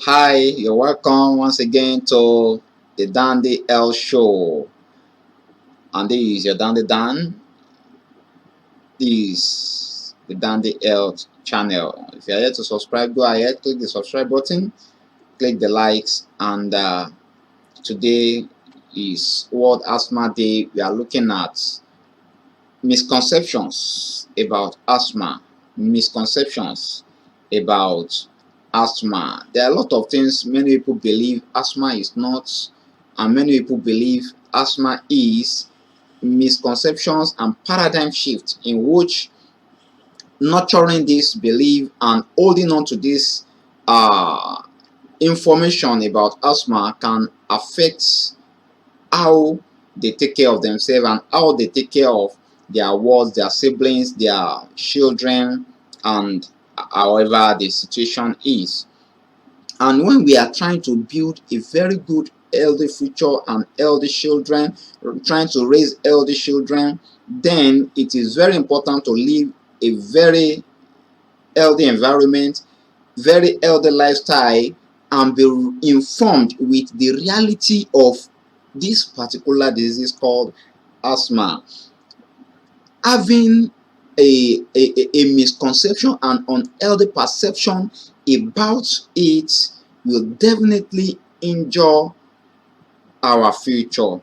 Hi, you're welcome once again to the Dandy L Show. And this is your Dandy Dan. This is the Dandy L channel. If you're here to subscribe, go ahead, click the subscribe button, click the likes, and today is World Asthma Day. We are looking at misconceptions about asthma. Misconceptions about asthma. There are a lot of things many people believe asthma is not, and many people believe asthma is. Misconceptions and paradigm shift in which nurturing this belief and holding on to this uh, information about asthma can affect how they take care of themselves and how they take care of their wards, their siblings, their children, and however the situation is. And when we are trying to build a very good healthy future and healthy children, trying to raise healthy children, then it is very important to live a very healthy environment, very healthy lifestyle, and be informed with the reality of this particular disease called asthma. Having a misconception and unhealthy perception about it will definitely injure our future.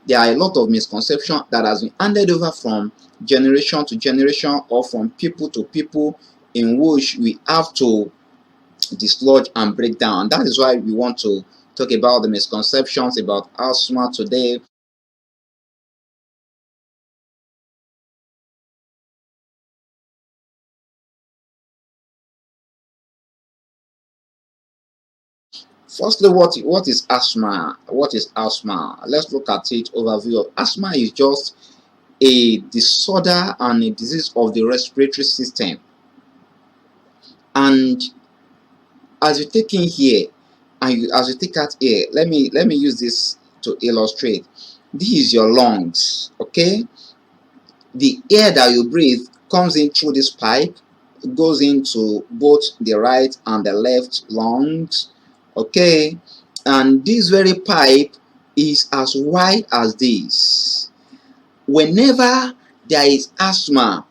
There are a lot of misconceptions that has been handed over from generation to generation or from people to people, in which we have to dislodge and break down. That is why we want to talk about the misconceptions about asthma today. Firstly, what is asthma? What is asthma? Let's look at it overview of asthma is just a disorder and a disease of the respiratory system. And as you take in here and as you take out here, let me use this to illustrate. This is your lungs, okay? The air that you breathe comes in through this pipe, goes into both the right and the left lungs, okay? And this very pipe is as wide as this. Whenever there is asthma,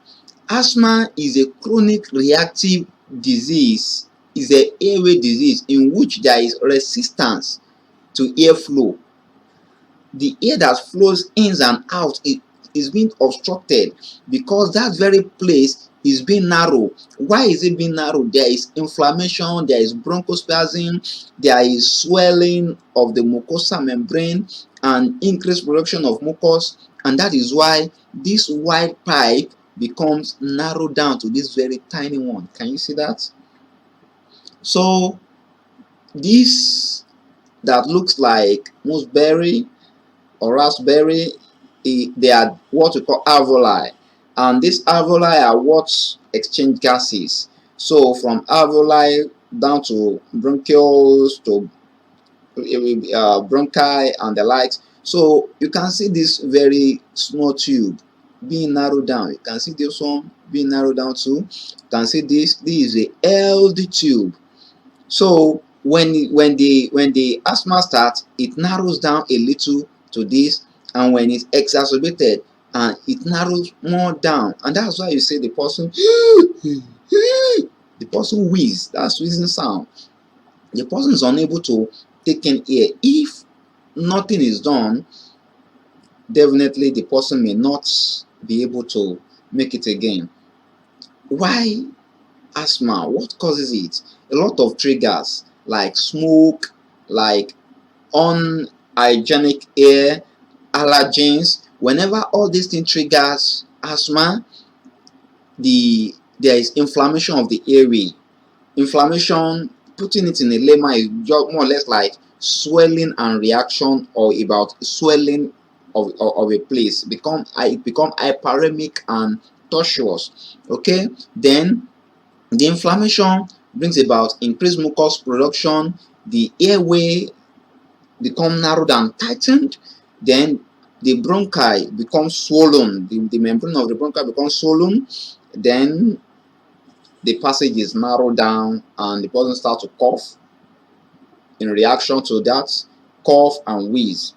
asthma is a chronic reactive disease, is a airway disease in which there is resistance to airflow. The air that flows in and out is being obstructed because that very place is being narrow. Why is it being narrow? There is inflammation, there is bronchospasm, there is swelling of the mucosal membrane and increased production of mucus, and that is why this wide pipe becomes narrowed down to this very tiny one. Can you see that? So this that looks like mooseberry or raspberry, they are what we call alveoli, and these alveoli are what exchange gases. So from alveoli down to bronchioles to bronchi and the likes. So you can see this very small tube being narrowed down. You can see this one being narrowed down too. You can see this is a LD tube. So when the asthma starts, it narrows down a little to this, and when it's exacerbated, and it narrows more down, and that's why you say the person the person wheeze. That's wheezing sound. The person is unable to take in air. If nothing is done, definitely the person may not be able to make it again. Why asthma? What causes it? A lot of triggers like smoke, like unhygienic air, allergens. Whenever all these things triggers asthma, there is inflammation of the airway. Inflammation, putting it in a layman, is just more or less like swelling and reaction, or about swelling of a place. It become hyperemic and tortuous. Okay, then the inflammation brings about increased mucus production. The airway become narrowed and tightened. Then the bronchi becomes swollen. The membrane of the bronchi becomes swollen. Then the passage is narrowed down and the person starts to cough. in reaction to that, cough and wheeze.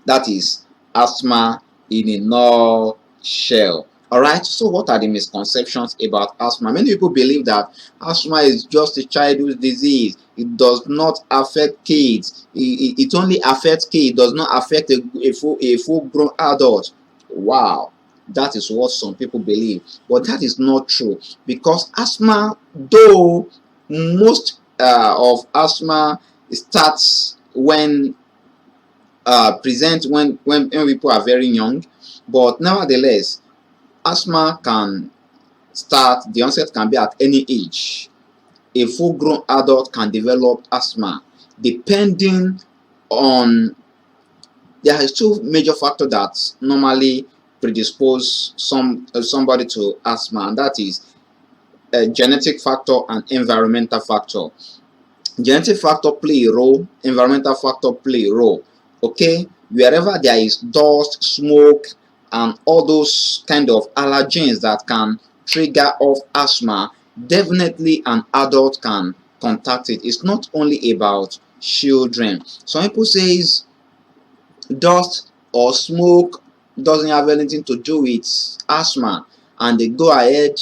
That is asthma in a nutshell. Alright, so what are the misconceptions about asthma? Many people believe that asthma is just a childhood disease. It does not affect kids. It only affects kids, it does not affect a full-grown adult. Wow, that is what some people believe. But that is not true, because asthma, though most of asthma starts when present when people are very young, but nevertheless, asthma can start, the onset can be at any age. A full-grown adult can develop asthma depending on, there is two major factors that normally predispose somebody to asthma, and that is a genetic factor and environmental factor. Genetic factor play a role, environmental factor play a role. Okay, wherever there is dust, smoke, and all those kind of allergens that can trigger off asthma, definitely an adult can contact it. It's not only about children. Some people says dust or smoke doesn't have anything to do with asthma, and they go ahead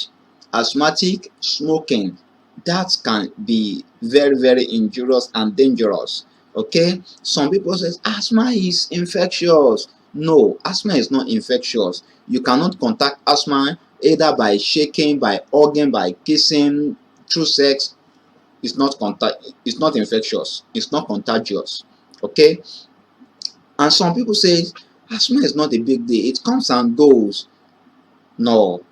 asthmatic smoking. That can be very, very injurious and dangerous. Okay, some people say asthma is infectious. No, asthma is not infectious. You cannot contact asthma either by shaking, by hugging, by kissing, through sex. It's not infectious, it's not contagious. Okay, and some people say asthma is not a big deal, it comes and goes. No,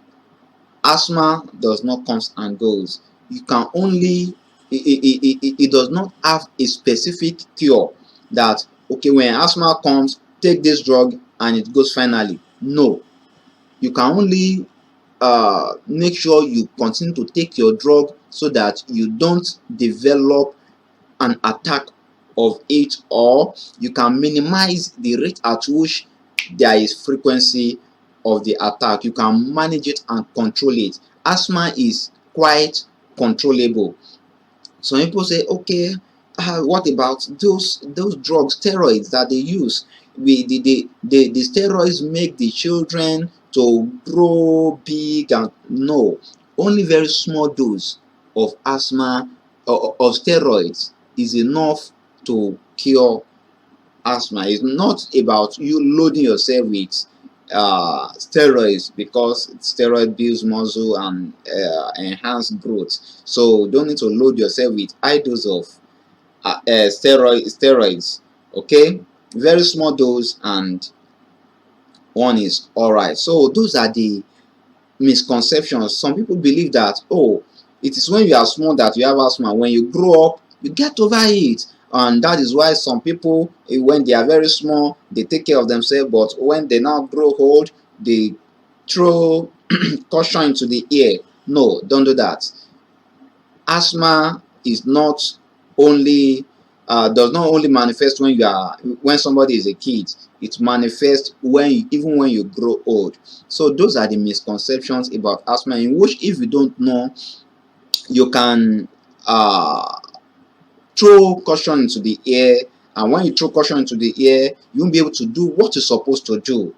asthma does not comes and goes. You can only, it does not have a specific cure that, okay, when asthma comes, take this drug and it goes finally. No, you can only make sure you continue to take your drug so that you don't develop an attack of it, or you can minimize the rate at which there is frequency of the attack. You can manage it and control it. Asthma is quite controllable. Some people say, okay, what about those drugs, steroids that they use? The steroids make the children to grow big, and no, only very small dose of asthma or of steroids is enough to cure asthma. It's not about you loading yourself with steroids, because steroid builds muscle and enhance growth. So don't need to load yourself with high dose of steroids. Okay, very small dose and one is all right. So those are the misconceptions. Some people believe that, oh, it is when you are small that you have asthma. When you grow up, you get over it. And that is why some people, when they are very small, they take care of themselves, but when they now grow old, they throw caution into the air. No, don't do that. Asthma is not only does not only manifest when somebody is a kid. It manifests even when you grow old. So those are the misconceptions about asthma, in which if you don't know, you can throw caution into the air, and when you throw caution into the air, you won't be able to do what you're supposed to do.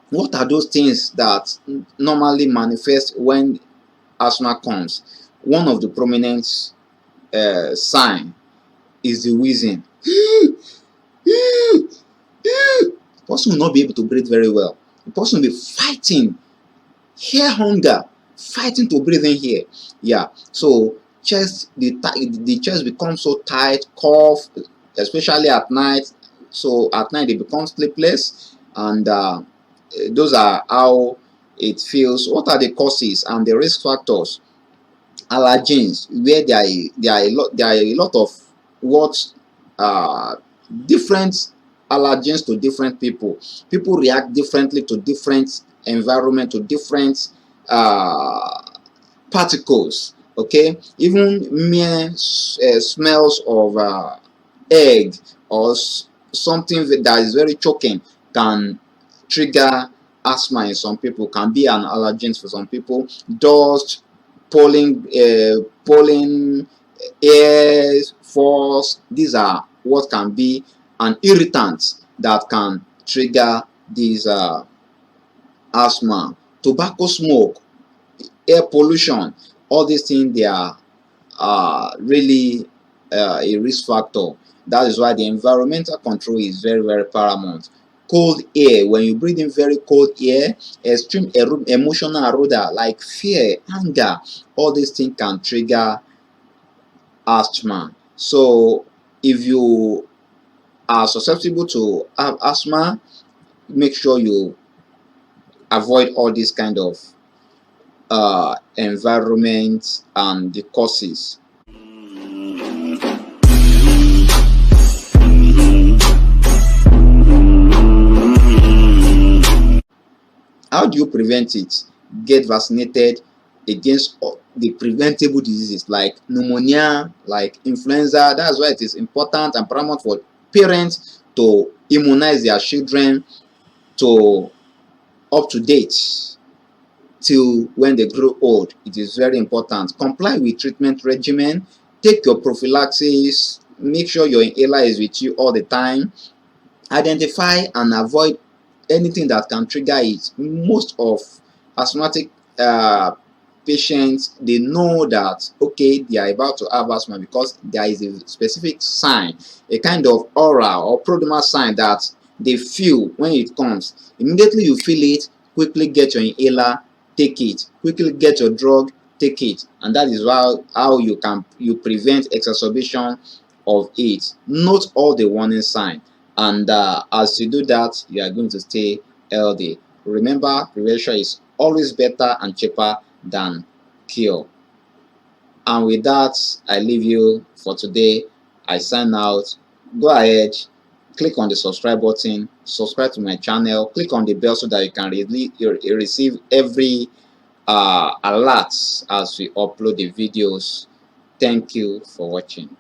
What are those things that normally manifest when asthma comes? One of the prominent sign is the wheezing. The person will not be able to breathe very well. The person will be fighting air hunger, fighting to breathe in here. Yeah, so the chest becomes so tight, cough, especially at night. So at night they become sleepless, and those are how it feels. What are the causes and the risk factors? Allergens, where there are a lot of what different allergens to different people. People react differently to different environment, to different particles. Okay, even mere smells of egg or something that is very choking can trigger asthma in some people, can be an allergen for some people. Dust, pollen, air sulfurs. These are what can be an irritant that can trigger this asthma. Tobacco smoke, air pollution, all these things, they are really a risk factor. That is why the environmental control is very, very paramount. Cold air, when you breathe in very cold air, extreme emotional eroder like fear, anger, all these things can trigger asthma. So if you are susceptible to have asthma, make sure you avoid all these kind of environment and the causes. How do you prevent it? Get vaccinated against the preventable diseases like pneumonia, like influenza. That's why it is important and paramount for parents to immunize their children to up to date till when they grow old. It is very important. Comply with treatment regimen. Take your prophylaxis. Make sure your inhaler is with you all the time. Identify and avoid anything that can trigger it. Most of asthmatic patients, they know that okay, they are about to have asthma because there is a specific sign, a kind of aura or prodromal sign that they feel when it comes. Immediately you feel it, quickly get your inhaler, take it. Quickly get your drug, take it. And that is how you prevent exacerbation of it. Note all the warning signs, and as you do that, you are going to stay healthy. Remember, prevention is always better and cheaper than cure. And with that, I leave you for today. I sign out. Go ahead, click on the subscribe button, subscribe to my channel, click on the bell so that you can receive every alerts as we upload the videos. Thank you for watching.